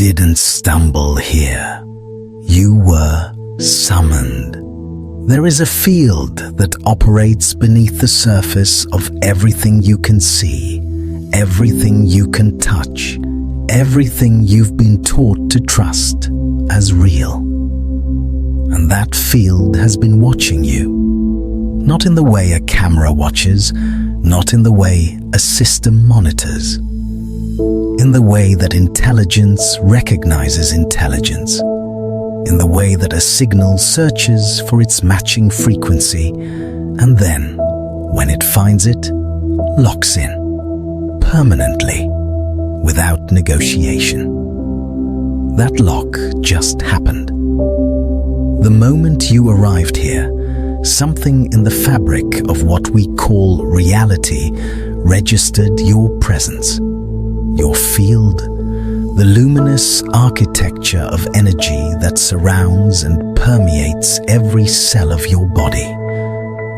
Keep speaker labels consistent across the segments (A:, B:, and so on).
A: didn't stumble here. You were summoned. There is a field that operates beneath the surface of everything you can see, everything you can touch, everything you've been taught to trust as real. And that field has been watching you. Not in the way a camera watches, not in the way a system monitors. In the way that intelligence recognizes intelligence. In the way that a signal searches for its matching frequency and then, when it finds it, locks in, permanently, without negotiation. That lock just happened. The moment you arrived here, something in the fabric of what we call reality registered your presence, your field, the luminous architecture of energy that surrounds and permeates every cell of your body.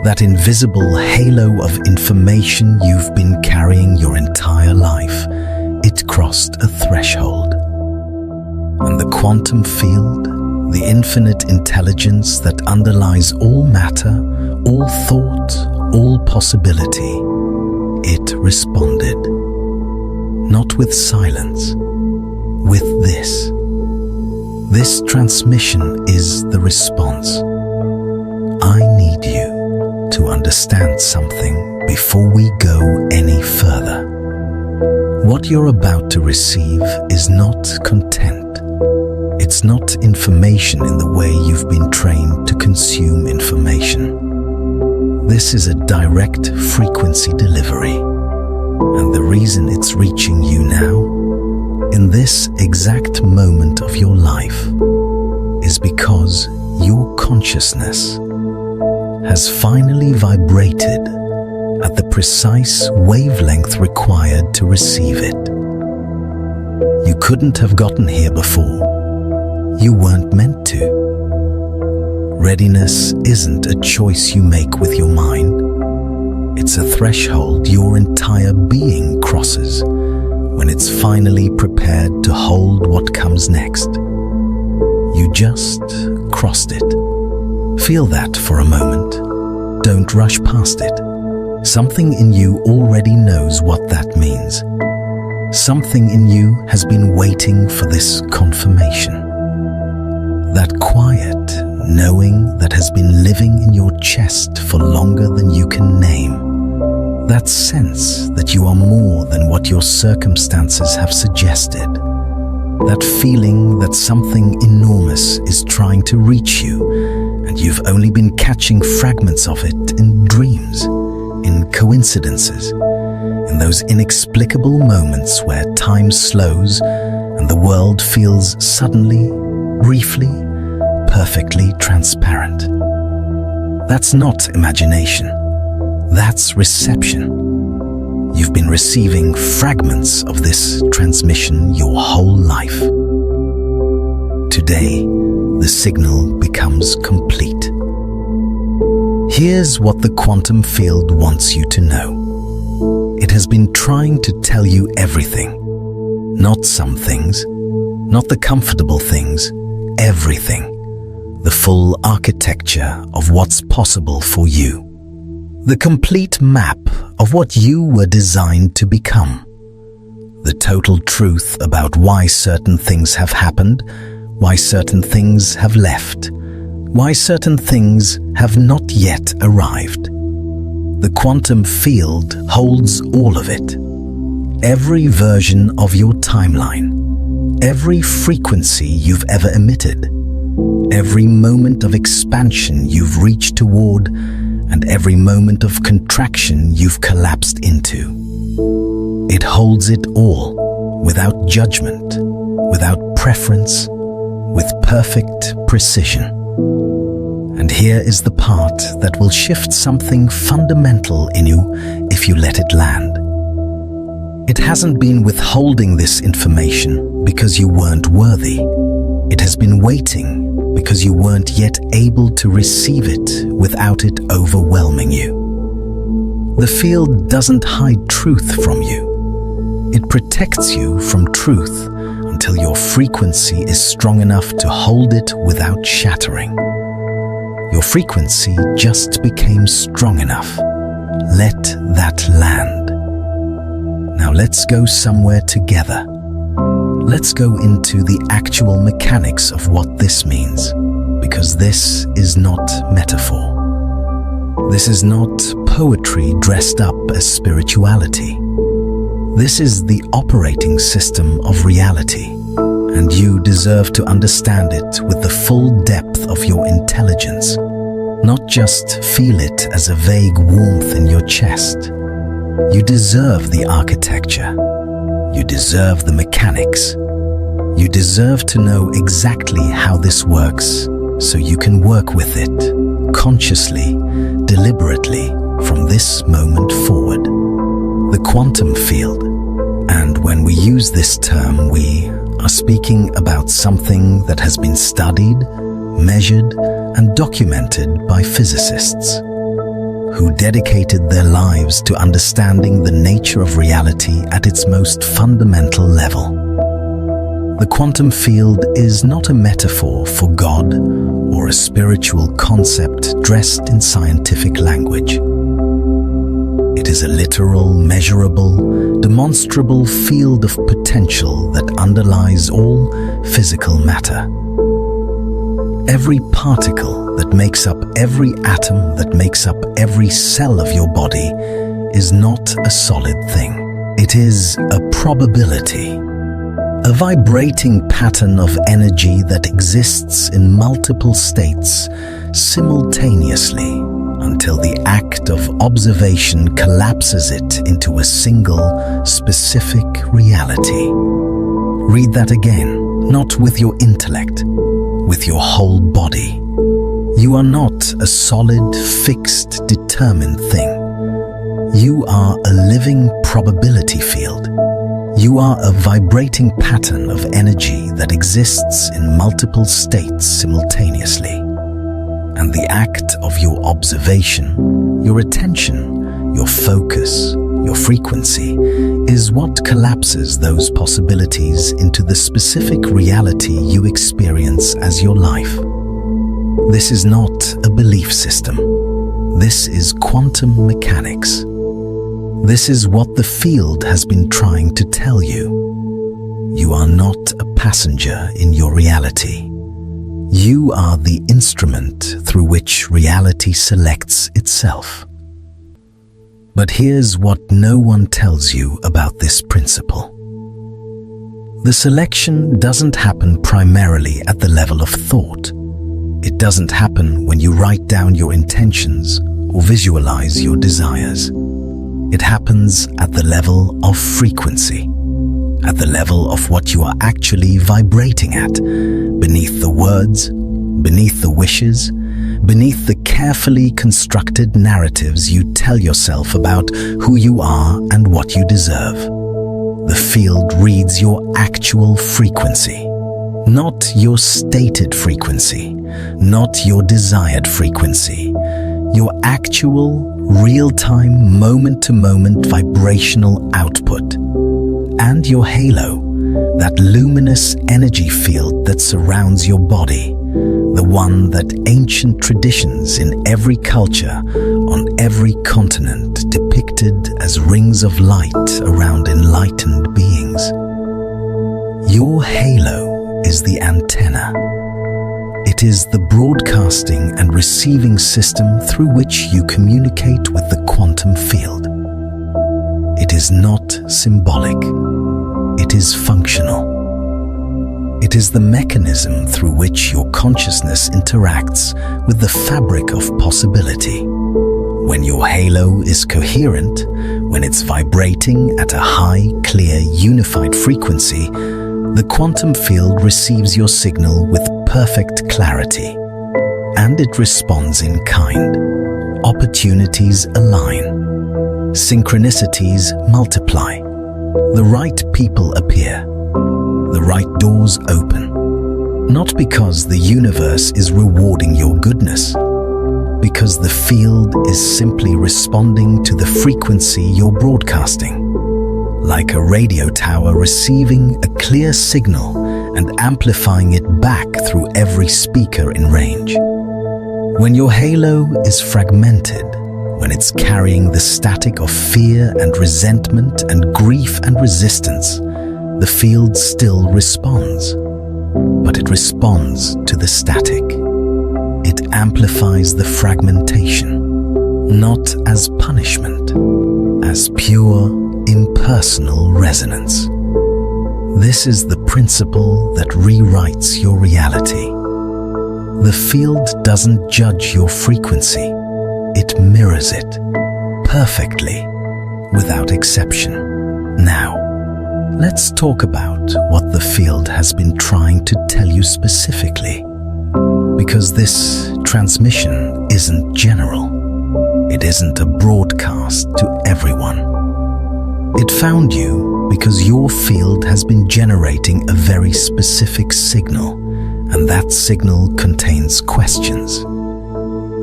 A: That invisible halo of information you've been carrying your entire life, it crossed a threshold. And the quantum field, the infinite intelligence that underlies all matter, all thought, all possibility, it responded. Not with silence, with this. This transmission is the response. I need you to understand something before we go any further. What you're about to receive is not content. It's not information in the way you've been trained to consume information. This is a direct frequency delivery. And the reason it's reaching you now, in this exact moment of your life, is because your consciousness has finally vibrated at the precise wavelength required to receive it. You couldn't have gotten here before. You weren't meant to. Readiness isn't a choice you make with your mind. It's a threshold your entire being crosses when it's finally prepared to hold what comes next. You just crossed it. Feel that for a moment. Don't rush past it. Something in you already knows what that means. Something in you has been waiting for this confirmation. That quiet knowing that has been living in your chest for longer than you can name. That sense that you are more than what your circumstances have suggested. That feeling that something enormous is trying to reach you, and you've only been catching fragments of it in dreams, in coincidences, in those inexplicable moments where time slows and the world feels suddenly, briefly, perfectly transparent. That's not imagination. That's reception. You've been receiving fragments of this transmission your whole life. Today, the signal becomes complete. Here's what the quantum field wants you to know. It has been trying to tell you everything. Not some things, not the comfortable things, everything. The full architecture of what's possible for you. The complete map of what you were designed to become. The total truth about why certain things have happened, why certain things have left, why certain things have not yet arrived. The quantum field holds all of it. Every version of your timeline, every frequency you've ever emitted, every moment of expansion you've reached toward, and every moment of contraction you've collapsed into. It holds it all, without judgment, without preference, with perfect precision. And here is the part that will shift something fundamental in you if you let it land. It hasn't been withholding this information because you weren't worthy. It has been waiting because you weren't yet able to receive it without it overwhelming you. The field doesn't hide truth from you. It protects you from truth until your frequency is strong enough to hold it without shattering. Your frequency just became strong enough. Let that land. Now let's go somewhere together. Let's go into the actual mechanics of what this means, because this is not metaphor. This is not poetry dressed up as spirituality. This is the operating system of reality, and you deserve to understand it with the full depth of your intelligence, not just feel it as a vague warmth in your chest. You deserve the architecture. You deserve the mechanics. You deserve to know exactly how this works so you can work with it, consciously, deliberately, from this moment forward. The quantum field. And when we use this term, we are speaking about something that has been studied, measured, and documented by physicists who dedicated their lives to understanding the nature of reality at its most fundamental level. The quantum field is not a metaphor for God or a spiritual concept dressed in scientific language. It is a literal, measurable, demonstrable field of potential that underlies all physical matter. Every particle that makes up every atom that makes up every cell of your body is not a solid thing. It is a probability, a vibrating pattern of energy that exists in multiple states simultaneously until the act of observation collapses it into a single, specific reality. Read that again, not with your intellect, with your whole body. You are not a solid, fixed, determined thing. You are a living probability field. You are a vibrating pattern of energy that exists in multiple states simultaneously. And the act of your observation, your attention, your focus, your frequency, is what collapses those possibilities into the specific reality you experience as your life. This is not a belief system. This is quantum mechanics. This is what the field has been trying to tell you. You are not a passenger in your reality. You are the instrument through which reality selects itself. But here's what no one tells you about this principle. The selection doesn't happen primarily at the level of thought. It doesn't happen when you write down your intentions or visualize your desires. It happens at the level of frequency, at the level of what you are actually vibrating at, beneath the words, beneath the wishes, beneath the carefully constructed narratives you tell yourself about who you are and what you deserve. The field reads your actual frequency, not your stated frequency, not your desired frequency, your actual, real-time, moment-to-moment vibrational output, and your halo, that luminous energy field that surrounds your body, the one that ancient traditions in every culture, on every continent, depicted as rings of light around enlightened beings. Your halo is the antenna. It is the broadcasting and receiving system through which you communicate with the quantum field. It is not symbolic. It is functional. It is the mechanism through which your consciousness interacts with the fabric of possibility. When your halo is coherent, when it's vibrating at a high, clear, unified frequency, the quantum field receives your signal with perfect clarity, and it responds in kind. Opportunities align. Synchronicities multiply. The right people appear. The right doors open. Not because the universe is rewarding your goodness, because the field is simply responding to the frequency you're broadcasting. like a radio tower receiving a clear signal and amplifying it back through every speaker in range. When your halo is fragmented, when it's carrying the static of fear and resentment and grief and resistance, the field still responds. But it responds to the static. It amplifies the fragmentation, not as punishment, as pure, impersonal resonance. This is the principle that rewrites your reality. The field doesn't judge your frequency. It mirrors it perfectly, without exception. Now, let's talk about what the field has been trying to tell you specifically. Because this transmission isn't general. It isn't a broadcast to everyone. It found you because your field has been generating a very specific signal, and that signal contains questions.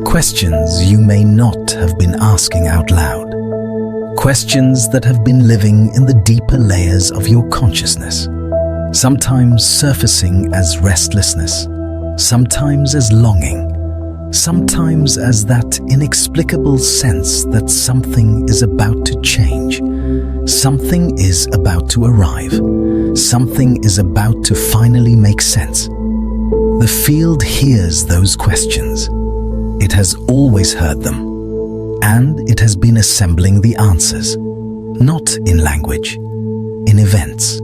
A: Questions you may not have been asking out loud. Questions that have been living in the deeper layers of your consciousness, sometimes surfacing as restlessness, sometimes as longing, sometimes as that inexplicable sense that something is about to change, something is about to arrive, something is about to finally make sense. The field hears those questions. It has always heard them, and it has been assembling the answers, not in language, in events,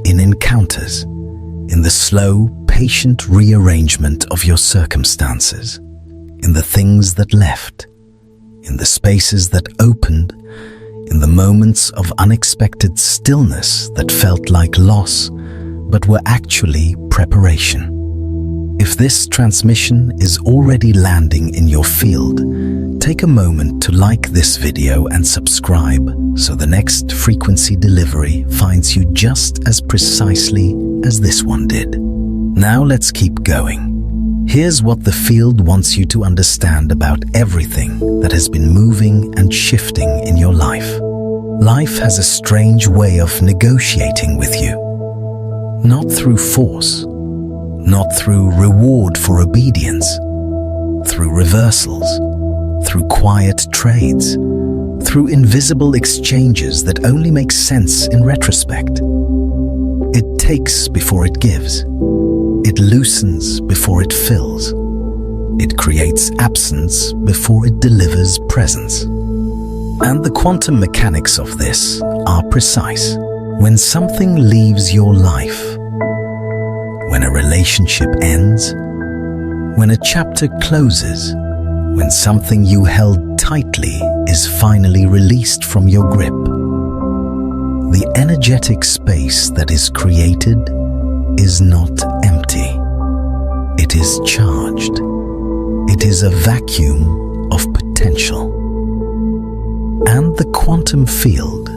A: in encounters, in the slow, patient rearrangement of your circumstances, in the things that left, in the spaces that opened, in the moments of unexpected stillness that felt like loss, but were actually preparation. If this transmission is already landing in your field, take a moment to like this video and subscribe so the next frequency delivery finds you just as precisely as this one did. Now let's keep going. Here's what the field wants you to understand about everything that has been moving and shifting in your life. Life has a strange way of negotiating with you. Not through force, not through reward for obedience, through reversals, through quiet trades, through invisible exchanges that only make sense in retrospect. It takes before it gives. It loosens before it fills. It creates absence before it delivers presence. And the quantum mechanics of this are precise. When something leaves your life, when a relationship ends, when a chapter closes, when something you held tightly is finally released from your grip, the energetic space that is created is not empty. It is charged. It is a vacuum of potential. And the quantum field,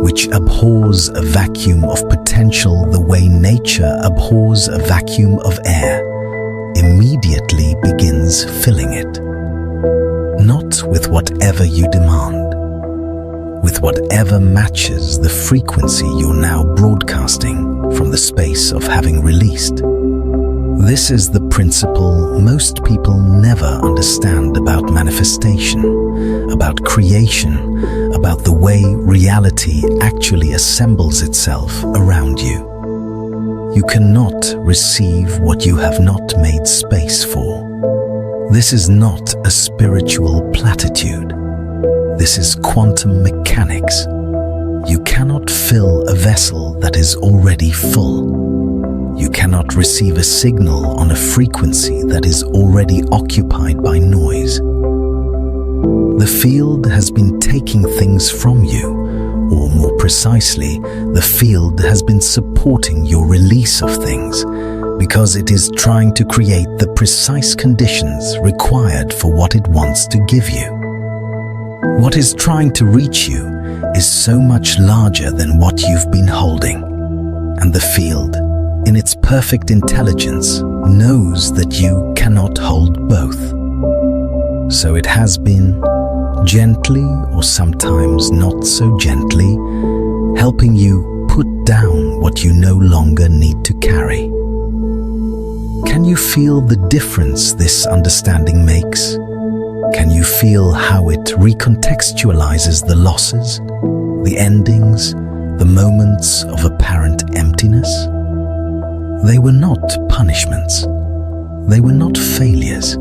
A: which abhors a vacuum of potential the way nature abhors a vacuum of air, immediately begins filling it. Not with whatever you demand, with whatever matches the frequency you're now broadcasting from the space of having released. This is the principle most people never understand about manifestation, about creation, about the way reality actually assembles itself around you. You cannot receive what you have not made space for. This is not a spiritual platitude. This is quantum mechanics. You cannot fill a vessel that is already full. You cannot receive a signal on a frequency that is already occupied by noise. The field has been taking things from you, or more precisely, the field has been supporting your release of things because it is trying to create the precise conditions required for what it wants to give you. What is trying to reach you is so much larger than what you've been holding, and the field, in its perfect intelligence, knows that you cannot hold both. So it has been, gently or sometimes not so gently, helping helping you put down what you no longer need to carry. Can you feel the difference this understanding makes? Can you feel how it recontextualizes the losses, the endings, the moments of apparent emptiness? They were not punishments. They were not failures.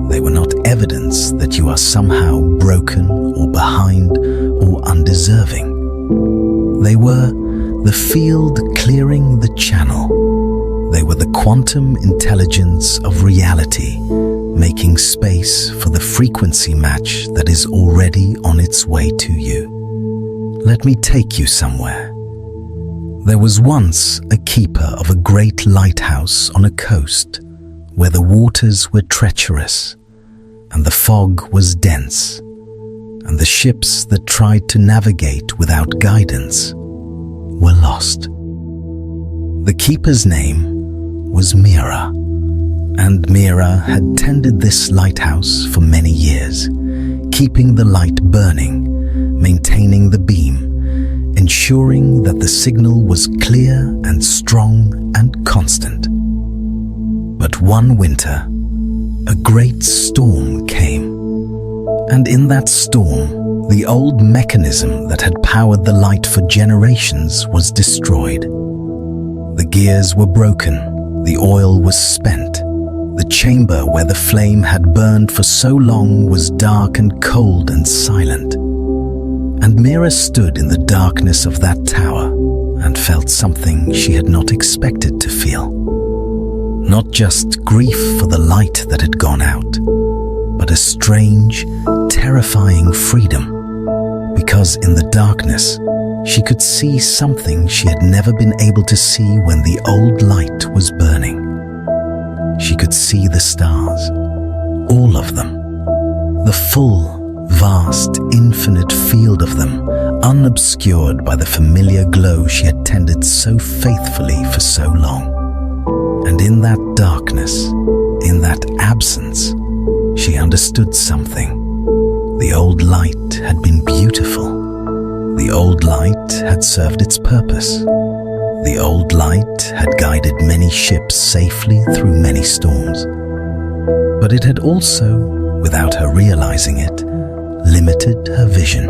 A: They were not evidence that you are somehow broken or behind or undeserving. They were the field clearing the channel. They were the quantum intelligence of reality, making space for the frequency match that is already on its way to you. Let me take you somewhere. There was once a keeper of a great lighthouse on a coast where the waters were treacherous and the fog was dense, and the ships that tried to navigate without guidance were lost. The keeper's name was Mira, and Mira had tended this lighthouse for many years, keeping the light burning, maintaining the beam, ensuring that the signal was clear and strong and constant. But one winter, a great storm came, and in that storm, the old mechanism that had powered the light for generations was destroyed. The gears were broken, the oil was spent, the chamber where the flame had burned for so long was dark and cold and silent. And Mira stood in the darkness of that tower and felt something she had not expected to feel. Not just grief for the light that had gone out, but a strange, terrifying freedom, because in the darkness, she could see something she had never been able to see when the old light was burning. She could see the stars, all of them, the full, vast, infinite field of them, unobscured by the familiar glow she had tended so faithfully for so long. And in that darkness, in that absence, she understood something. The old light had been beautiful. The old light had served its purpose. The old light had guided many ships safely through many storms. But it had also, without her realizing it, limited her vision.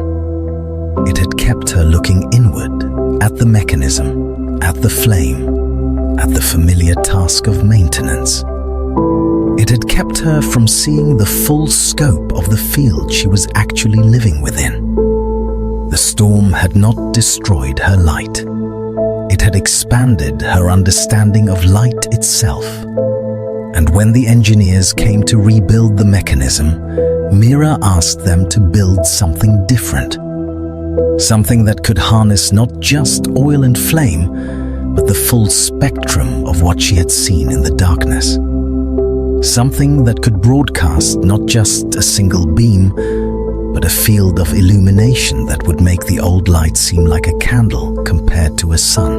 A: It had kept her looking inward at the mechanism, at the flame, at the familiar task of maintenance. It had kept her from seeing the full scope of the field she was actually living within. The storm had not destroyed her light. It had expanded her understanding of light itself. And when the engineers came to rebuild the mechanism, Mira asked them to build something different. Something that could harness not just oil and flame, but the full spectrum of what she had seen in the darkness. Something that could broadcast not just a single beam, but a field of illumination that would make the old light seem like a candle compared to a sun.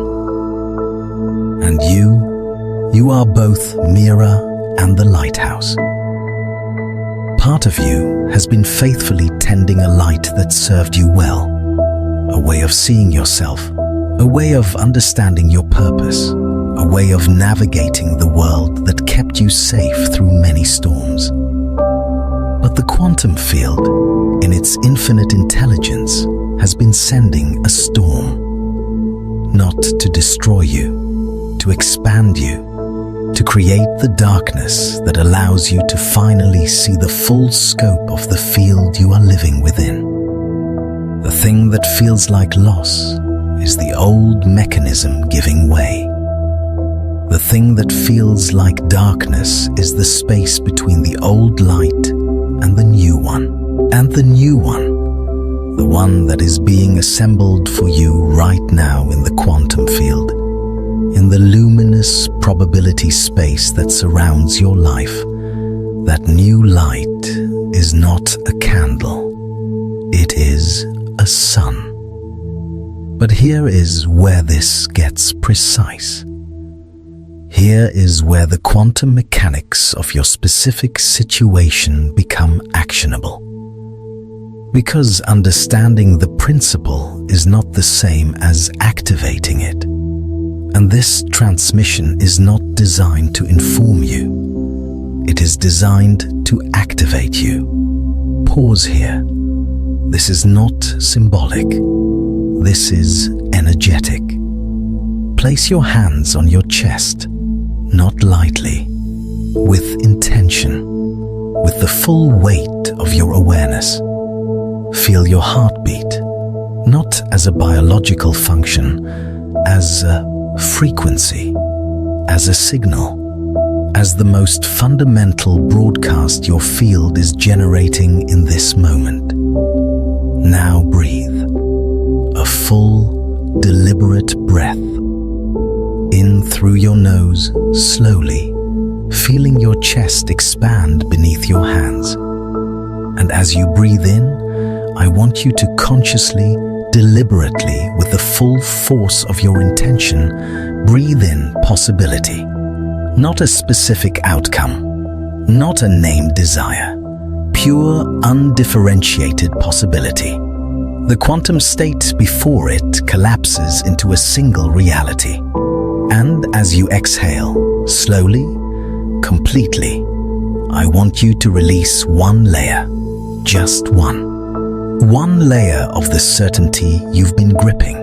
A: And you are both Mira and the lighthouse. Part of you has been faithfully tending a light that served you well, a way of seeing yourself, a way of understanding your purpose, a way of navigating the world that kept you safe through many storms. But the quantum field, in its infinite intelligence, has been sending a storm, not to destroy you, to expand you, to create the darkness that allows you to finally see the full scope of the field you are living within. The thing that feels like loss is the old mechanism giving way. The thing that feels like darkness is the space between the old light and the new one. And the new one, the one that is being assembled for you right now in the quantum field, in the luminous probability space that surrounds your life. That new light is not a candle, it is a sun. But here is where this gets precise. Here is where the quantum mechanics of your specific situation become actionable. Because understanding the principle is not the same as activating it. And this transmission is not designed to inform you. It is designed to activate you. Pause here. This is not symbolic. This is energetic. Place your hands on your chest, not lightly, with intention, with the full weight of your awareness. Feel your heartbeat, not as a biological function, as a frequency, as a signal, as the most fundamental broadcast your field is generating in this moment. Now breathe, a full, deliberate breath. In through your nose, slowly, feeling your chest expand beneath your hands. And as you breathe in, I want you to consciously, deliberately, with the full force of your intention, breathe in possibility. Not a specific outcome, not a named desire, pure, undifferentiated possibility. The quantum state before it collapses into a single reality. And as you exhale, slowly, completely, I want you to release one layer, just one. One layer of the certainty you've been gripping.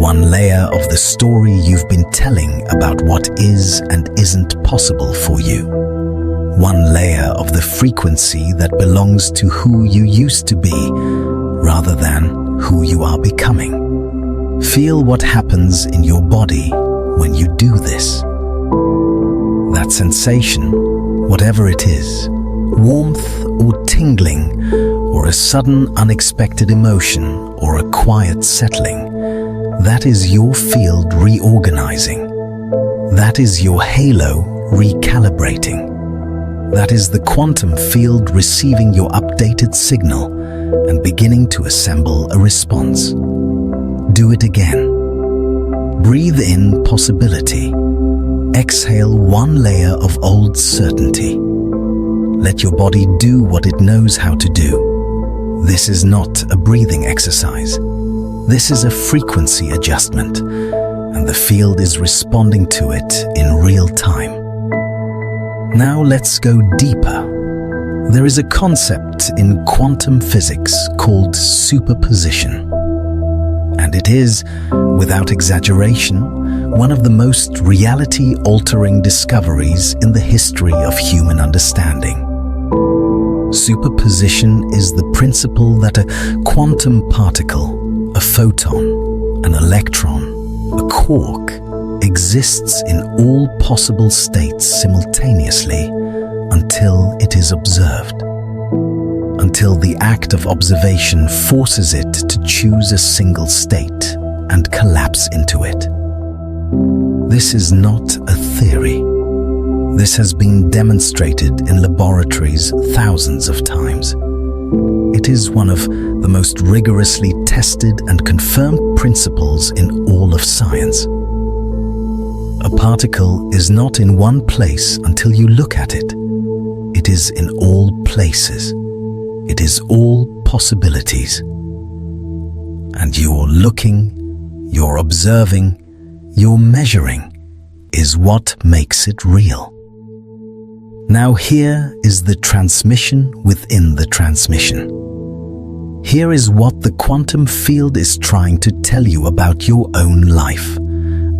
A: One layer of the story you've been telling about what is and isn't possible for you. One layer of the frequency that belongs to who you used to be, rather than who you are becoming. Feel what happens in your body when you do this. That sensation, whatever it is, warmth or tingling, or a sudden unexpected emotion, or a quiet settling, that is your field reorganizing. That is your halo recalibrating. That is the quantum field receiving your updated signal and beginning to assemble a response. Do it again. Breathe in possibility. Exhale one layer of old certainty. Let your body do what it knows how to do. This is not a breathing exercise. This is a frequency adjustment, and the field is responding to it in real time. Now let's go deeper. There is a concept in quantum physics called superposition. And it is, without exaggeration, one of the most reality-altering discoveries in the history of human understanding. Superposition is the principle that a quantum particle, a photon, an electron, a quark, exists in all possible states simultaneously until it is observed. Until the act of observation forces it to choose a single state and collapse into it. This is not a theory. This has been demonstrated in laboratories thousands of times. It is one of the most rigorously tested and confirmed principles in all of science. A particle is not in one place until you look at it. It is in all places. It is all possibilities. And your looking, your observing, your measuring is what makes it real. Now here is the transmission within the transmission. Here is what the quantum field is trying to tell you about your own life,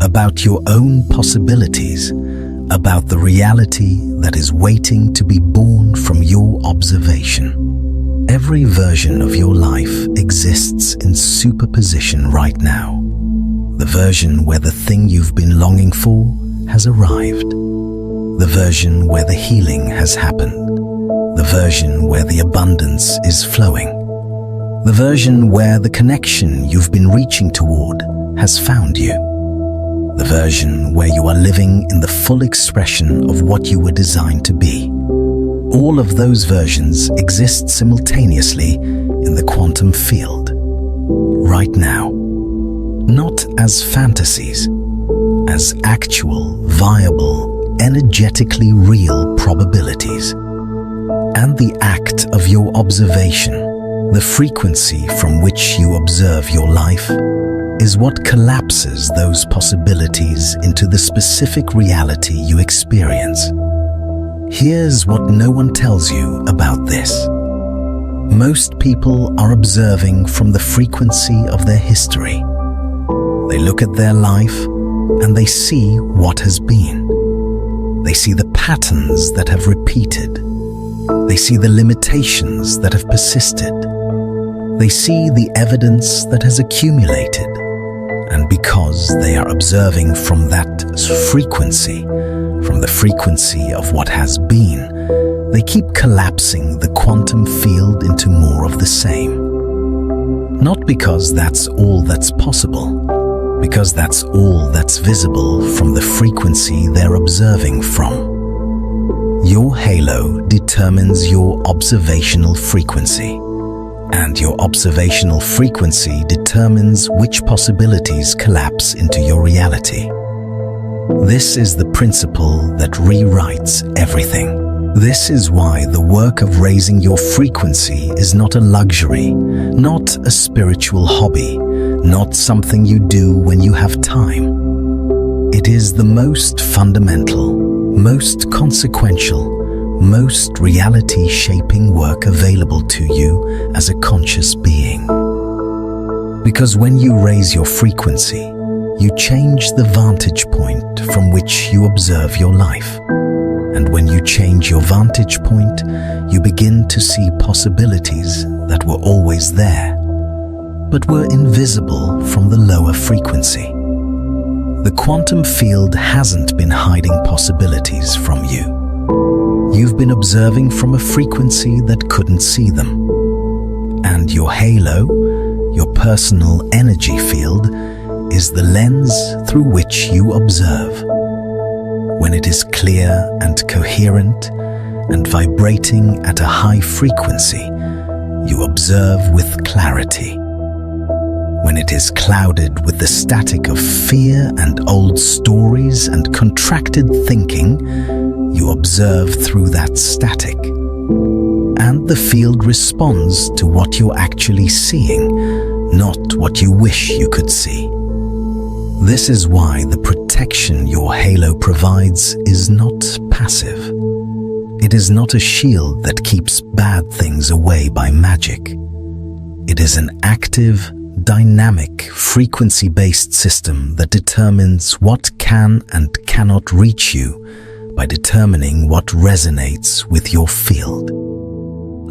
A: about your own possibilities, about the reality that is waiting to be born from your observation. Every version of your life exists in superposition right now. The version where the thing you've been longing for has arrived. The version where the healing has happened. The version where the abundance is flowing. The version where the connection you've been reaching toward has found you. The version where you are living in the full expression of what you were designed to be. All of those versions exist simultaneously in the quantum field, right now. Not as fantasies, as actual, viable, energetically real probabilities. And the act of your observation, The frequency from which you observe your life is what collapses those possibilities into the specific reality you experience. Here's what no one tells you about this. Most people are observing from the frequency of their history. They look at their life and they see what has been. They see the patterns that have repeated. They see the limitations that have persisted. They see the evidence that has accumulated. And because they are observing from that frequency, from the frequency of what has been, they keep collapsing the quantum field into more of the same. Not because that's all that's possible, because that's all that's visible from the frequency they're observing from. Your halo determines your observational frequency, and your observational frequency determines which possibilities collapse into your reality. This is the principle that rewrites everything. This is why the work of raising your frequency is not a luxury, not a spiritual hobby, not something you do when you have time. It is the most fundamental, most consequential, most reality-shaping work available to you as a conscious being. Because when you raise your frequency, you change the vantage point from which you observe your life. And when you change your vantage point, you begin to see possibilities that were always there, but were invisible from the lower frequency. The quantum field hasn't been hiding possibilities from you. You've been observing from a frequency that couldn't see them. And your halo, your personal energy field, is the lens through which you observe. When it is clear and coherent and vibrating at a high frequency, you observe with clarity. When it is clouded with the static of fear and old stories and contracted thinking, you observe through that static. And the field responds to what you're actually seeing, not what you wish you could see. This is why the protection your halo provides is not passive. It is not a shield that keeps bad things away by magic. It is an active, dynamic, frequency-based system that determines what can and cannot reach you by determining what resonates with your field.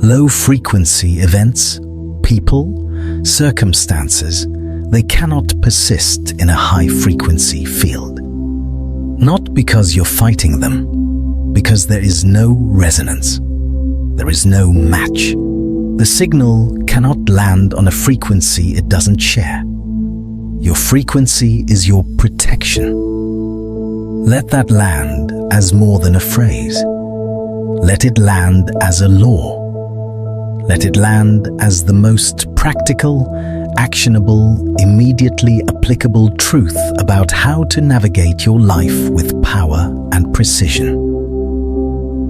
A: Low-frequency events, people, circumstances, they cannot persist in a high-frequency field. Not because you're fighting them, because there is no resonance. There is no match. The signal cannot land on a frequency it doesn't share. Your frequency is your protection. Let that land as more than a phrase. Let it land as a law. Let it land as the most practical, actionable, immediately applicable truth about how to navigate your life with power and precision.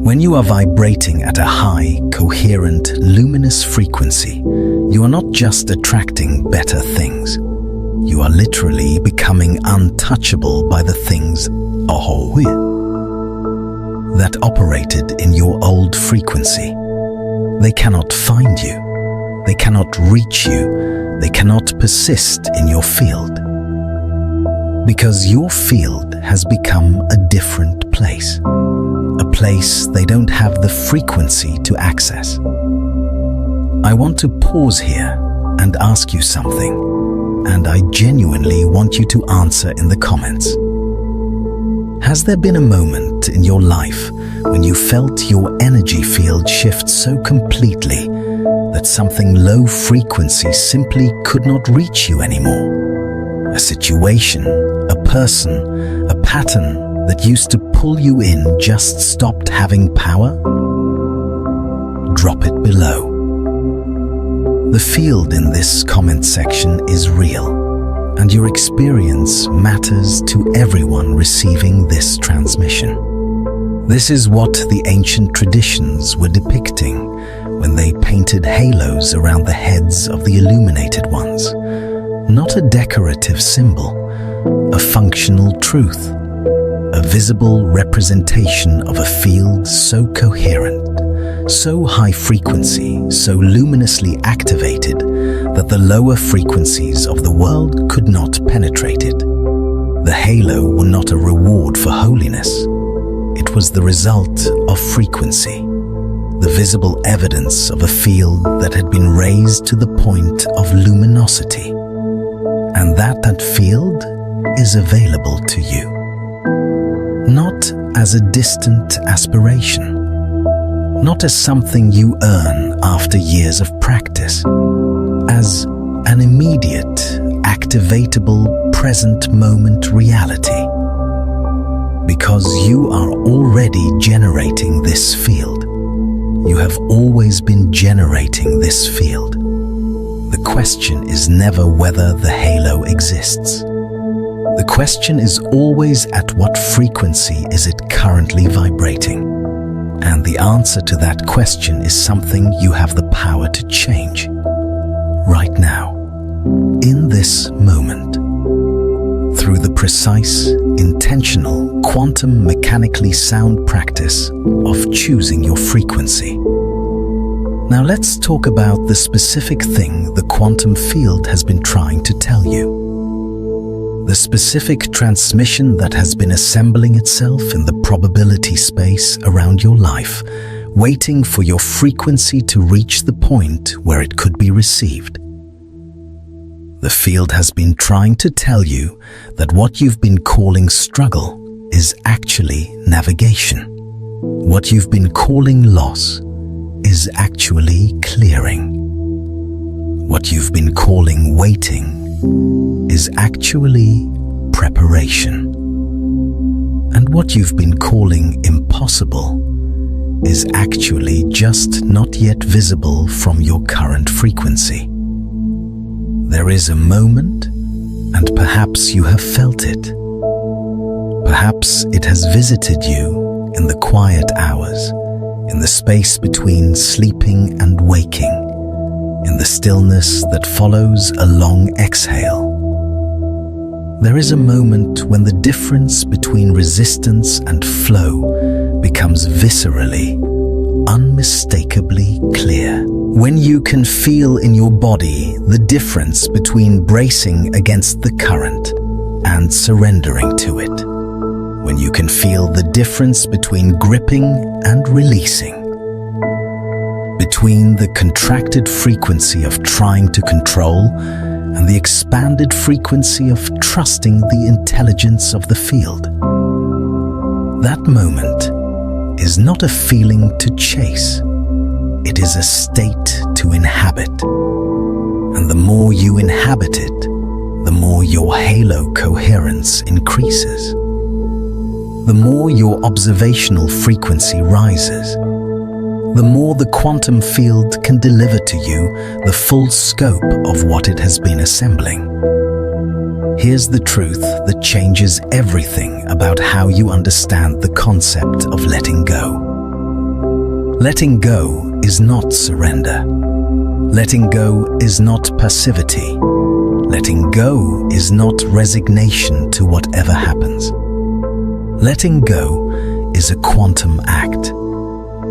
A: When you are vibrating at a high, coherent, luminous frequency, you are not just attracting better things. You are literally becoming untouchable by the things that operated in your old frequency. They cannot find you. They cannot reach you. They cannot persist in your field. Because your field has become a different place. A place they don't have the frequency to access. I want to pause here and ask you something, and I genuinely want you to answer in the comments. Has there been a moment in your life when you felt your energy field shift so completely that something low frequency simply could not reach you anymore? A situation, a person, a pattern that used to pull you in just stopped having power? Drop it below. The field in this comment section is real, and your experience matters to everyone receiving this transmission. This is what the ancient traditions were depicting when they painted halos around the heads of the illuminated ones. Not a decorative symbol, a functional truth, a visible representation of a field so coherent, so high frequency, so luminously activated that the lower frequencies of the world could not penetrate it. The halo were not a reward for holiness. It was the result of frequency, the visible evidence of a field that had been raised to the point of luminosity, and that field is available to you. Not as a distant aspiration, not as something you earn after years of practice, as an immediate, activatable, present moment reality. Because you are already generating this field. You have always been generating this field. The question is never whether the halo exists. The question is always at what frequency is it currently vibrating? And the answer to that question is something you have the power to change. Right now, in this moment, through the precise, intentional, quantum mechanically sound practice of choosing your frequency. Now let's talk about the specific thing the quantum field has been trying to tell you. The specific transmission that has been assembling itself in the probability space around your life, waiting for your frequency to reach the point where it could be received. The field has been trying to tell you that what you've been calling struggle is actually navigation. What you've been calling loss is actually clearing. What you've been calling waiting is actually preparation. And what you've been calling impossible is actually just not yet visible from your current frequency. There is a moment, and perhaps you have felt it. Perhaps it has visited you in the quiet hours, in the space between sleeping and waking, in the stillness that follows a long exhale. There is a moment when the difference between resistance and flow becomes viscerally, unmistakably clear. When you can feel in your body the difference between bracing against the current and surrendering to it. When you can feel the difference between gripping and releasing. Between the contracted frequency of trying to control and the expanded frequency of trusting the intelligence of the field. That moment is not a feeling to chase. It is a state to inhabit. And the more you inhabit it, the more your halo coherence increases. The more your observational frequency rises, the more the quantum field can deliver to you the full scope of what it has been assembling. Here's the truth that changes everything about how you understand the concept of letting go. Letting go is not surrender. Letting go is not passivity. Letting go is not resignation to whatever happens. Letting go is a quantum act.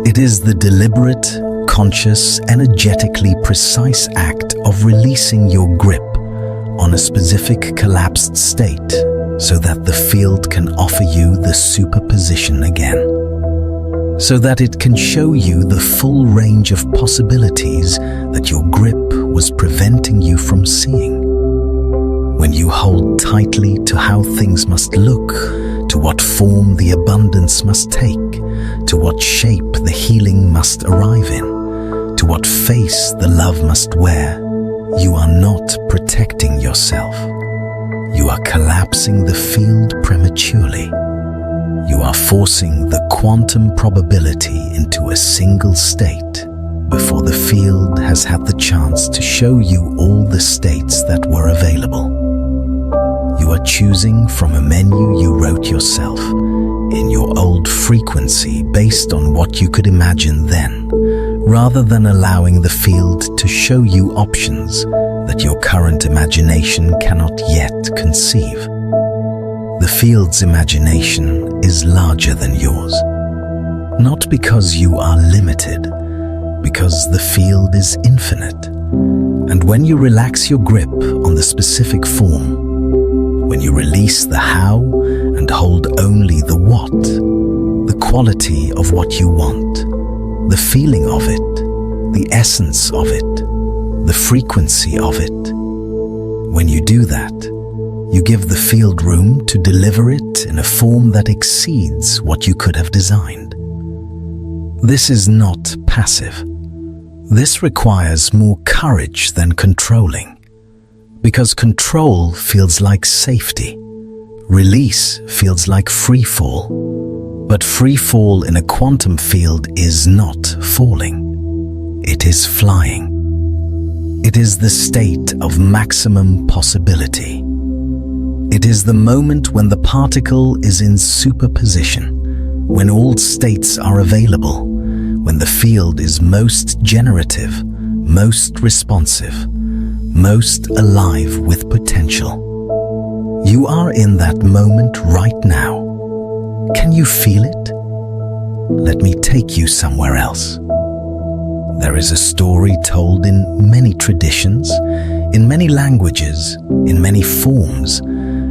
A: It is the deliberate, conscious, energetically precise act of releasing your grip on a specific collapsed state so that the field can offer you the superposition again. So that it can show you the full range of possibilities that your grip was preventing you from seeing. When you hold tightly to how things must look, to what form the abundance must take, to what shape the healing must arrive in, to what face the love must wear, you are not protecting yourself. You are collapsing the field prematurely. You are forcing the quantum probability into a single state before the field has had the chance to show you all the states that were available. You are choosing from a menu you wrote yourself in your old frequency based on what you could imagine then, rather than allowing the field to show you options that your current imagination cannot yet conceive. The field's imagination is larger than yours, not because you are limited, because the field is infinite. And when you relax your grip on the specific form, when you release the how and hold only the what, the quality of what you want, the feeling of it, the essence of it, the frequency of it, when you do that, you give the field room to deliver it in a form that exceeds what you could have designed. This is not passive. This requires more courage than controlling, because control feels like safety, release feels like free fall, but free fall in a quantum field is not falling, it is flying. It is the state of maximum possibility. It is the moment when the particle is in superposition, when all states are available, when the field is most generative, most responsive, most alive with potential. You are in that moment right now. Can you feel it? Let me take you somewhere else. There is a story told in many traditions, in many languages, in many forms,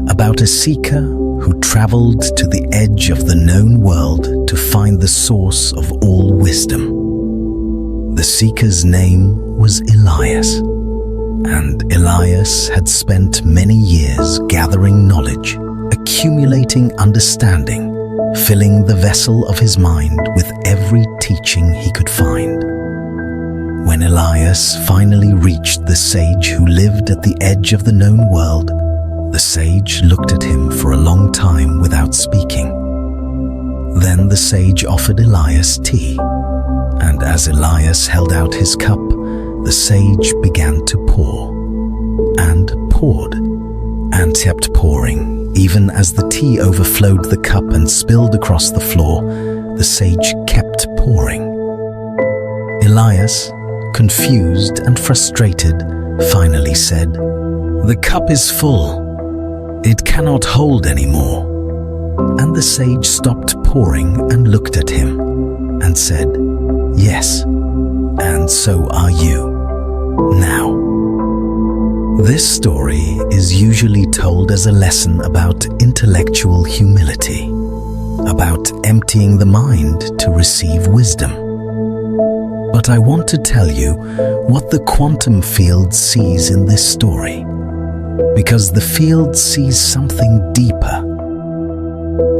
A: about a seeker who traveled to the edge of the known world to find the source of all wisdom. The seeker's name was Elias, and Elias had spent many years gathering knowledge, accumulating understanding, filling the vessel of his mind with every teaching he could find. When Elias finally reached the sage who lived at the edge of the known world, the sage looked at him for a long time without speaking. Then the sage offered Elias tea, and as Elias held out his cup, the sage began to pour, and poured, and kept pouring. Even as the tea overflowed the cup and spilled across the floor, the sage kept pouring. Elias, confused and frustrated, finally said, "The cup is full. It cannot hold any more." And the sage stopped pouring and looked at him and said, "Yes, and so are you. Now." This story is usually told as a lesson about intellectual humility, about emptying the mind to receive wisdom. But I want to tell you what the quantum field sees in this story, because the field sees something deeper.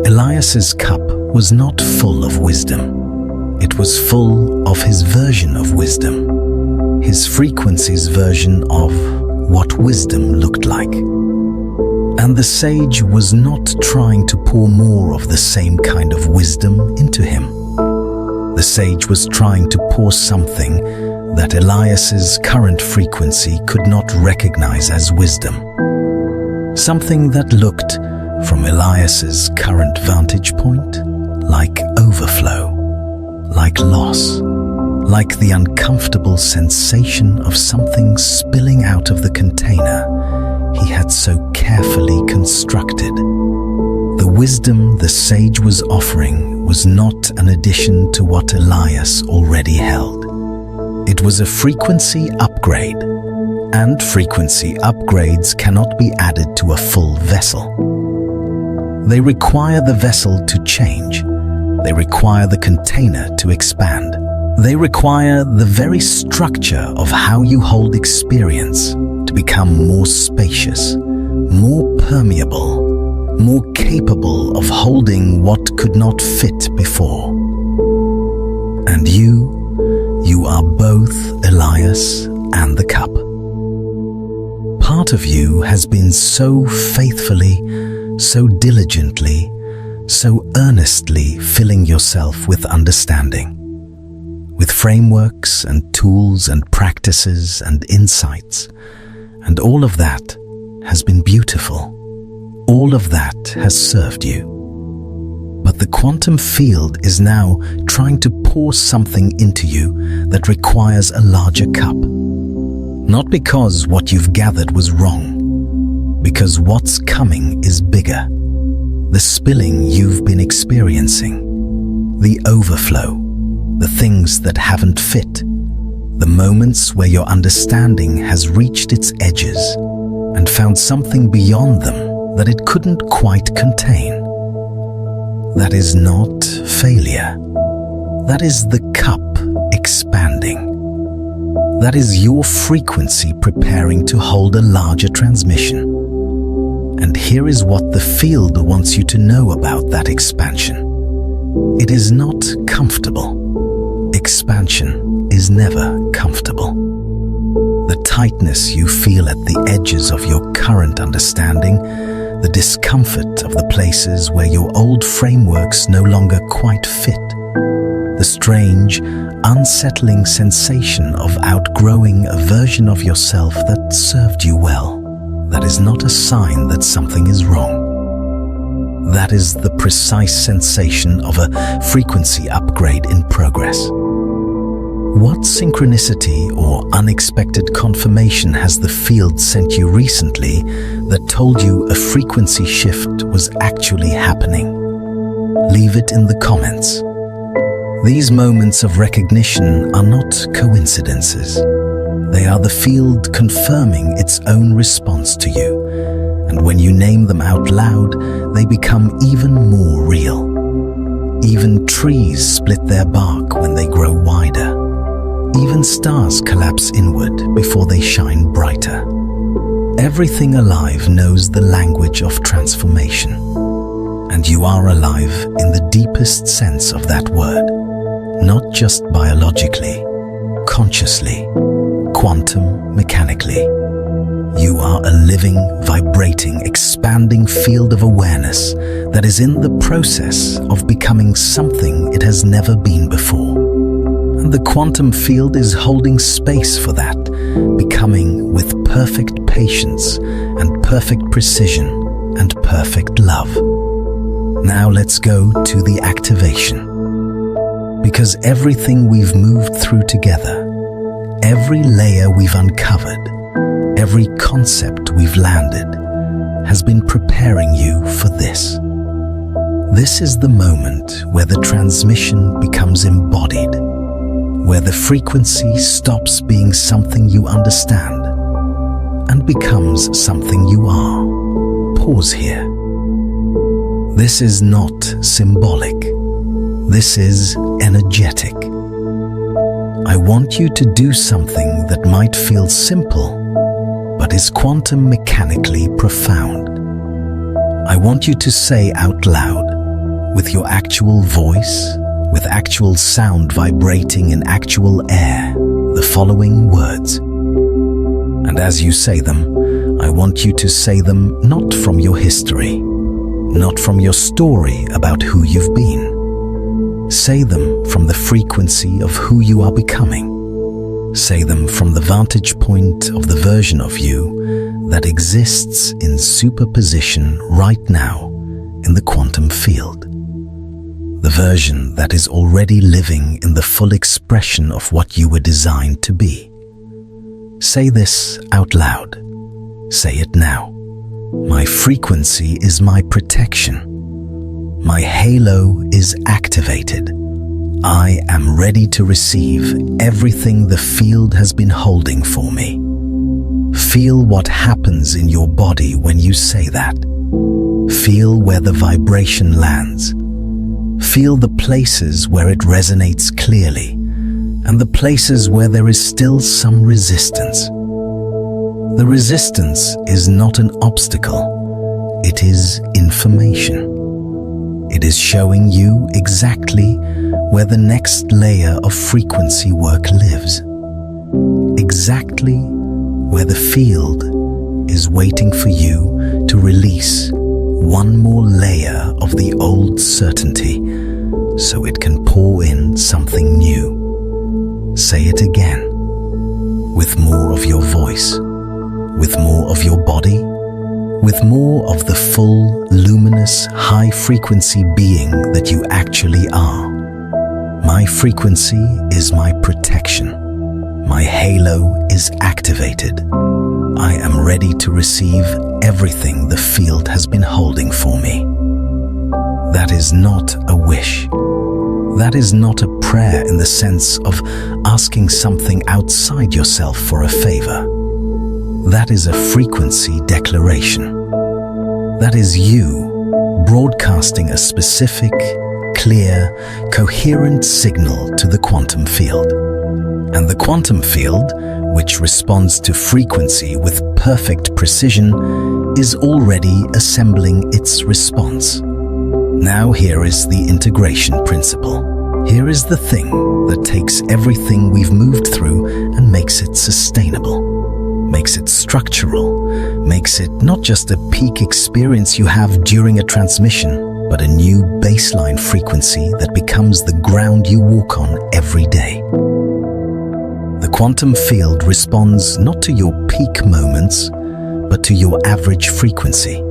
A: Elias's cup was not full of wisdom. It was full of his version of wisdom, his frequency's version of what wisdom looked like. And the sage was not trying to pour more of the same kind of wisdom into him. The sage was trying to pour something that Elias's current frequency could not recognize as wisdom. Something that looked, from Elias's current vantage point, like overflow, like loss, like the uncomfortable sensation of something spilling out of the container he had so carefully constructed. The wisdom the sage was offering was not an addition to what Elias already held. It was a frequency upgrade, and frequency upgrades cannot be added to a full vessel. They require the vessel to change. They require the container to expand. They require the very structure of how you hold experience to become more spacious, more permeable, more capable of holding what could not fit before. And you are both Elias and the cup. Part of you has been so faithfully, so diligently, so earnestly filling yourself with understanding, with frameworks and tools and practices and insights, and all of that has been beautiful. All of that has served you. But but the quantum field is now trying to pour something into you that requires a larger cup. Not because what you've gathered was wrong, because what's coming is bigger. The spilling you've been experiencing, the overflow, the things that haven't fit, the moments where your understanding has reached its edges and found something beyond them that it couldn't quite contain. That is not failure. That is the cup expanding. That is your frequency preparing to hold a larger transmission. And here is what the field wants you to know about that expansion. It is not comfortable. Expansion is never comfortable. The tightness you feel at the edges of your current understanding, the discomfort of the places where your old frameworks no longer quite fit, the strange, unsettling sensation of outgrowing a version of yourself that served you well, that is not a sign that something is wrong. That is the precise sensation of a frequency upgrade in progress. What synchronicity or unexpected confirmation has the field sent you recently that told you a frequency shift was actually happening? Leave it in the comments. These moments of recognition are not coincidences. They are the field confirming its own response to you, and when you name them out loud, they become even more real. Even trees split their bark when they grow wider. Even stars collapse inward before they shine brighter. Everything alive knows the language of transformation, and you are alive in the deepest sense of that word, not just biologically, consciously, quantum mechanically. You are a living, vibrating, expanding field of awareness that is in the process of becoming something it has never been before. And the quantum field is holding space for that, becoming with perfect patience and perfect precision and perfect love. Now let's go to the activation. Because everything we've moved through together, every layer we've uncovered, every concept we've landed, has been preparing you for this. This is the moment where the transmission becomes embodied, where the frequency stops being something you understand and becomes something you are. Pause here. This is not symbolic. This is energetic. I want you to do something that might feel simple, but is quantum mechanically profound. I want you to say out loud, with your actual voice, with actual sound vibrating in actual air, the following words. And as you say them, I want you to say them not from your history, not from your story about who you've been. Say them from the frequency of who you are becoming. Say them from the vantage point of the version of you that exists in superposition right now in the quantum field. The version that is already living in the full expression of what you were designed to be. Say this out loud. Say it now. My frequency is my protection. My halo is activated. I am ready to receive everything the field has been holding for me. Feel what happens in your body when you say that. Feel where the vibration lands. Feel the places where it resonates clearly, and the places where there is still some resistance. The resistance is not an obstacle, it is information. It is showing you exactly where the next layer of frequency work lives. Exactly where the field is waiting for you to release one more layer of the old certainty so it can pour in something new. Say it again, with more of your voice, with more of your body, with more of the full, luminous, high-frequency being that you actually are. My frequency is my protection. My halo is activated. I am ready to receive everything the field has been holding for me. That is not a wish. That is not a prayer in the sense of asking something outside yourself for a favor. That is a frequency declaration. That is you broadcasting a specific, clear, coherent signal to the quantum field. And the quantum field, which responds to frequency with perfect precision, is already assembling its response. Now here is the integration principle. Here is the thing that takes everything we've moved through and makes it sustainable, makes it structural, makes it not just a peak experience you have during a transmission, but a new baseline frequency that becomes the ground you walk on every day. The quantum field responds not to your peak moments, but to your average frequency.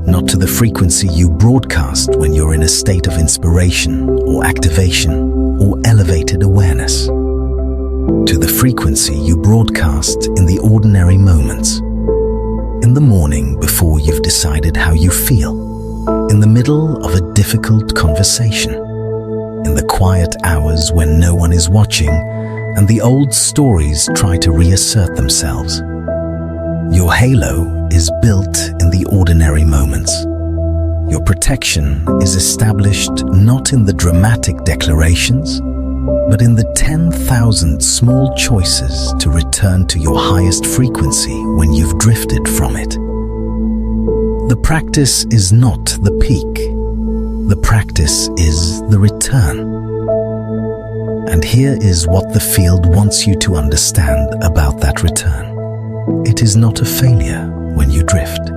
A: Not to the frequency you broadcast when you're in a state of inspiration or activation or elevated awareness. To the frequency you broadcast in the ordinary moments. In the morning before you've decided how you feel. In the middle of a difficult conversation. In the quiet hours when no one is watching and the old stories try to reassert themselves. Your halo is built in the ordinary moments. Your protection is established not in the dramatic declarations, but in the 10,000 small choices to return to your highest frequency when you've drifted from it. The practice is not the peak. The practice is the return. And here is what the field wants you to understand about that return. It is not a failure when you drift.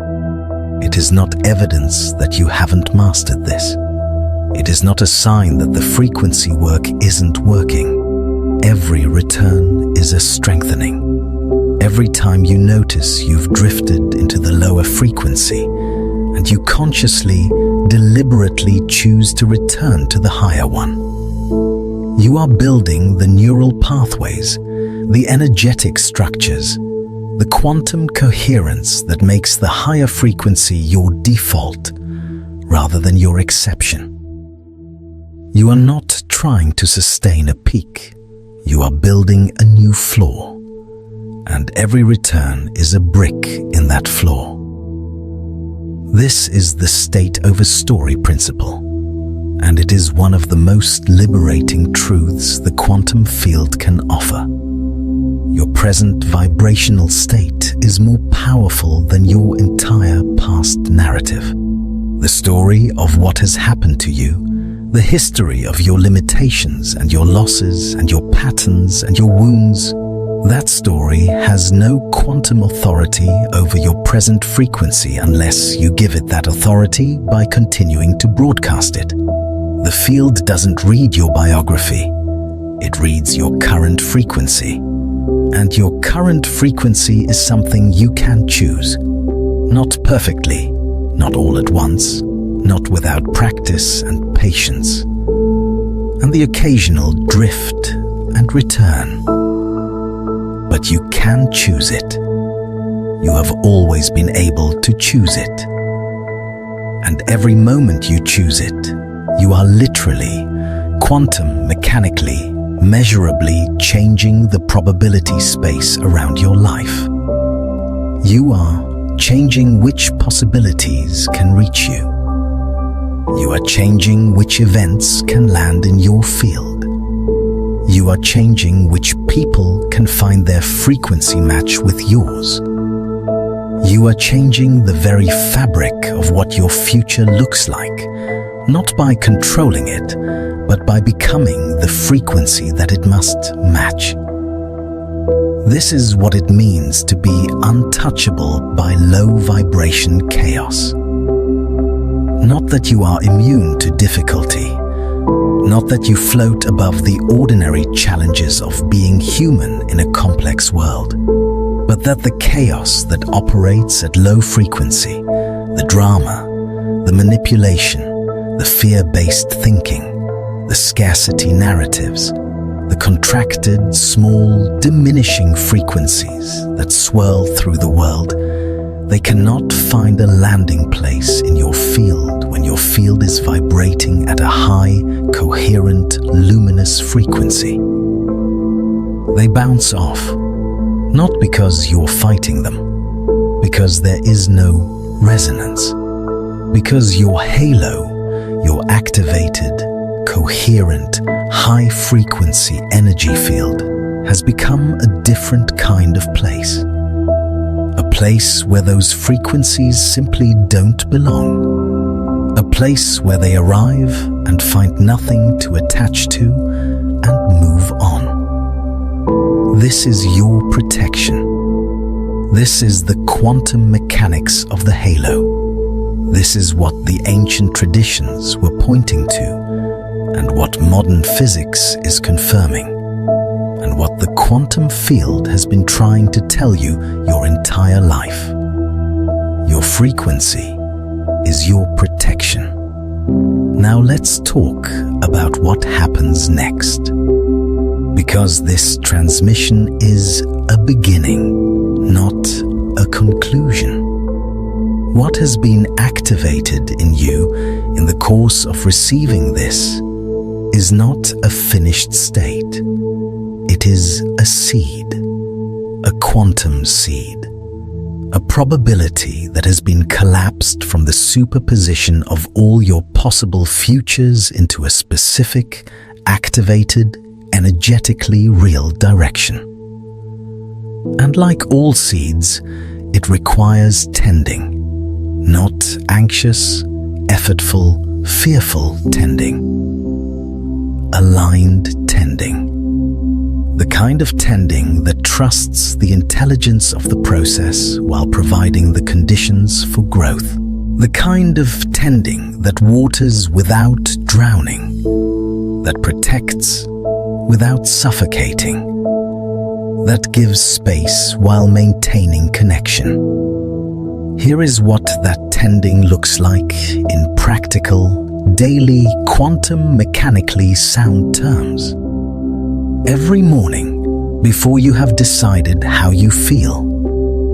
A: It is not evidence that you haven't mastered this. It is not a sign that the frequency work isn't working. Every return is a strengthening. Every time you notice you've drifted into the lower frequency and you consciously, deliberately choose to return to the higher one, you are building the neural pathways, the energetic structures, the quantum coherence that makes the higher frequency your default rather than your exception. You are not trying to sustain a peak. You are building a new floor, and every return is a brick in that floor. This is the state over story principle, and it is one of the most liberating truths the quantum field can offer. Your present vibrational state is more powerful than your entire past narrative. The story of what has happened to you, the history of your limitations and your losses and your patterns and your wounds, that story has no quantum authority over your present frequency unless you give it that authority by continuing to broadcast it. The field doesn't read your biography. It reads your current frequency. And your current frequency is something you can choose. Not perfectly, not all at once, not without practice and patience, and the occasional drift and return. But you can choose it. You have always been able to choose it. And every moment you choose it, you are literally, quantum mechanically, measurably changing the probability space around your life. You are changing which possibilities can reach you. You are changing which events can land in your field. You are changing which people can find their frequency match with yours. You are changing the very fabric of what your future looks like, not by controlling it, but by becoming the frequency that it must match. This is what it means to be untouchable by low vibration chaos. Not that you are immune to difficulty, not that you float above the ordinary challenges of being human in a complex world, but that the chaos that operates at low frequency The drama, the manipulation, the fear-based thinking, the scarcity narratives, the contracted, small, diminishing frequencies that swirl through the world, they cannot find a landing place in your field when your field is vibrating at a high, coherent, luminous frequency. They bounce off, not because you're fighting them, because there is no resonance, because your halo, your activated, coherent, high-frequency energy field has become a different kind of place. A place where those frequencies simply don't belong. A place where they arrive and find nothing to attach to and move on. This is your protection. This is the quantum mechanics of the halo. This is what the ancient traditions were pointing to, and what modern physics is confirming, and what the quantum field has been trying to tell you your entire life. Your frequency is your protection. Now let's talk about what happens next. Because this transmission is a beginning, not a conclusion. What has been activated in you in the course of receiving this is not a finished state. It is a seed, a quantum seed, a probability that has been collapsed from the superposition of all your possible futures into a specific, activated, energetically real direction. And like all seeds, it requires tending, not anxious, effortful, fearful tending. Aligned tending. The kind of tending that trusts the intelligence of the process while providing the conditions for growth. The kind of tending that waters without drowning, that protects without suffocating, that gives space while maintaining connection. Here is what that tending looks like in practical, daily, quantum mechanically sound terms. Every morning, before you have decided how you feel,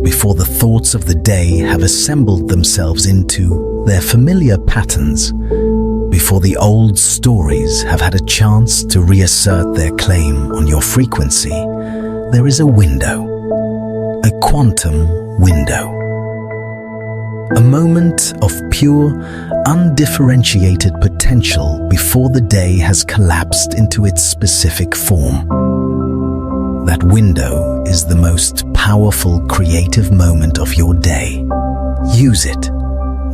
A: before the thoughts of the day have assembled themselves into their familiar patterns, before the old stories have had a chance to reassert their claim on your frequency, there is a window, a quantum window. A moment of pure, undifferentiated potential before the day has collapsed into its specific form. That window is the most powerful creative moment of your day. Use it,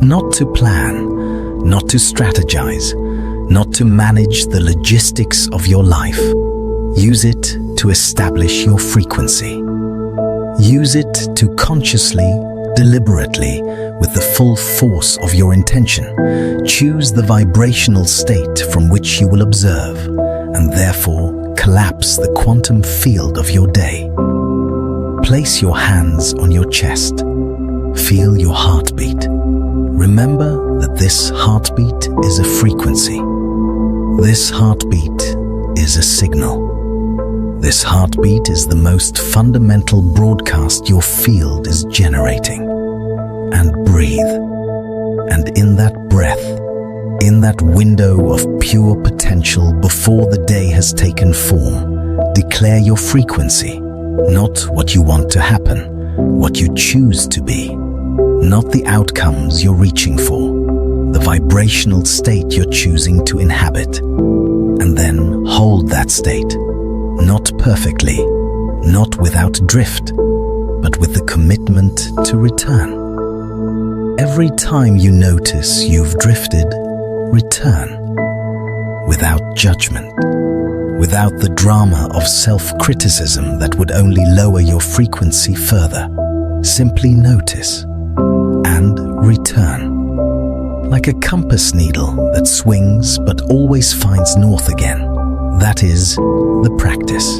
A: not to plan, not to strategize, not to manage the logistics of your life. Use it to establish your frequency. Use it to consciously, deliberately, with the full force of your intention, choose the vibrational state from which you will observe, and therefore collapse the quantum field of your day. Place your hands on your chest. Feel your heartbeat. Remember that this heartbeat is a frequency. This heartbeat is a signal. This heartbeat is the most fundamental broadcast your field is generating. And breathe. And in that breath, in that window of pure potential before the day has taken form, declare your frequency, not what you want to happen, what you choose to be, not the outcomes you're reaching for, the vibrational state you're choosing to inhabit. And then hold that state, not perfectly, not without drift, but with the commitment to return. Every time you notice you've drifted, return. Without judgment, without the drama of self-criticism that would only lower your frequency further. Simply notice and return. Like a compass needle that swings but always finds north again. That is the practice.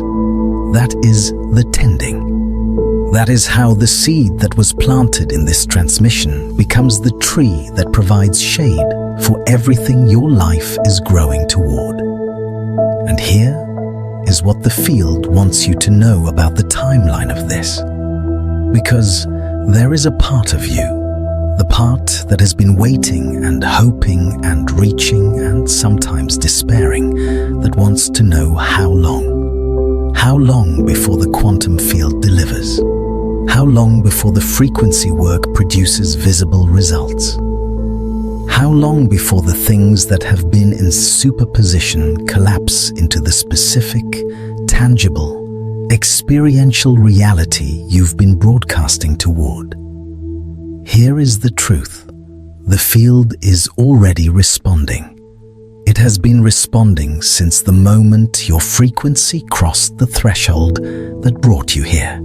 A: That is the tending. That is how the seed that was planted in this transmission becomes the tree that provides shade for everything your life is growing toward. And here is what the field wants you to know about the timeline of this. Because there is a part of you, the part that has been waiting and hoping and reaching and sometimes despairing, that wants to know how long. How long before the quantum field delivers? How long before the frequency work produces visible results? How long before the things that have been in superposition collapse into the specific, tangible, experiential reality you've been broadcasting toward? Here is the truth. The field is already responding. It has been responding since the moment your frequency crossed the threshold that brought you here.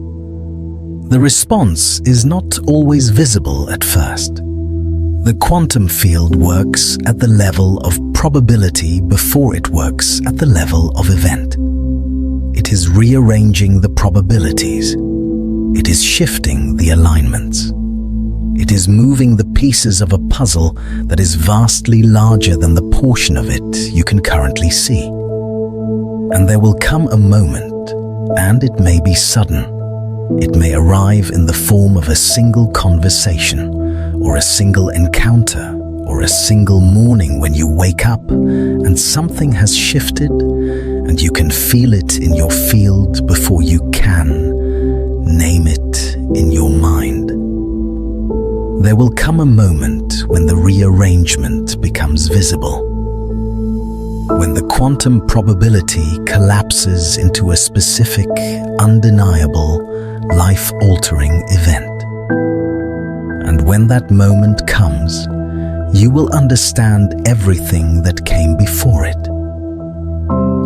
A: The response is not always visible at first. The quantum field works at the level of probability before it works at the level of event. It is rearranging the probabilities. It is shifting the alignments. It is moving the pieces of a puzzle that is vastly larger than the portion of it you can currently see. And there will come a moment, and it may be sudden. It may arrive in the form of a single conversation, or a single encounter, or a single morning when you wake up and something has shifted and you can feel it in your field before you can name it in your mind. There will come a moment when the rearrangement becomes visible, when the quantum probability collapses into a specific, undeniable, life-altering event. And when that moment comes, you will understand everything that came before it.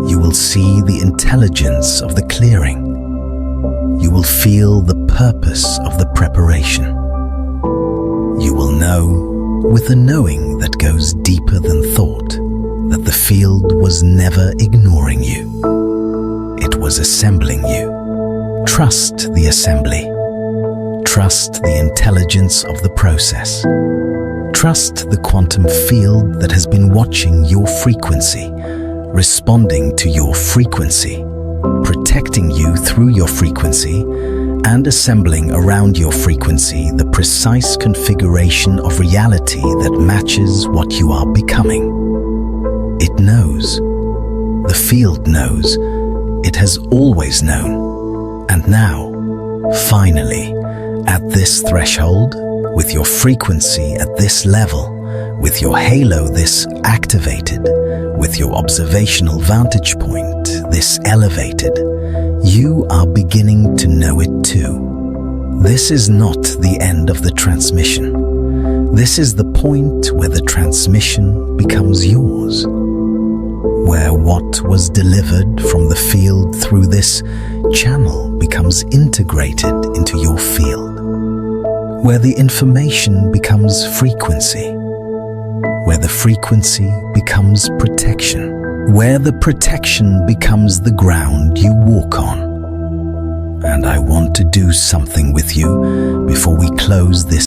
A: You will see the intelligence of the clearing. You will feel the purpose of the preparation. You will know, with a knowing that goes deeper than thought, that the field was never ignoring you. It was assembling you. Trust the assembly. Trust the intelligence of the process. Trust the quantum field that has been watching your frequency, responding to your frequency, protecting you through your frequency, and assembling around your frequency the precise configuration of reality that matches what you are becoming. It knows. The field knows. It has always known. And now, finally, at this threshold, with your frequency at this level, with your halo this activated, with your observational vantage point this elevated, you are beginning to know it too. This is not the end of the transmission. This is the point where the transmission becomes yours, where what was delivered from the field through this channel becomes integrated into your field, where the information becomes frequency, where the frequency becomes protection, where the protection becomes the ground you walk on. And I want to do something with you before we close this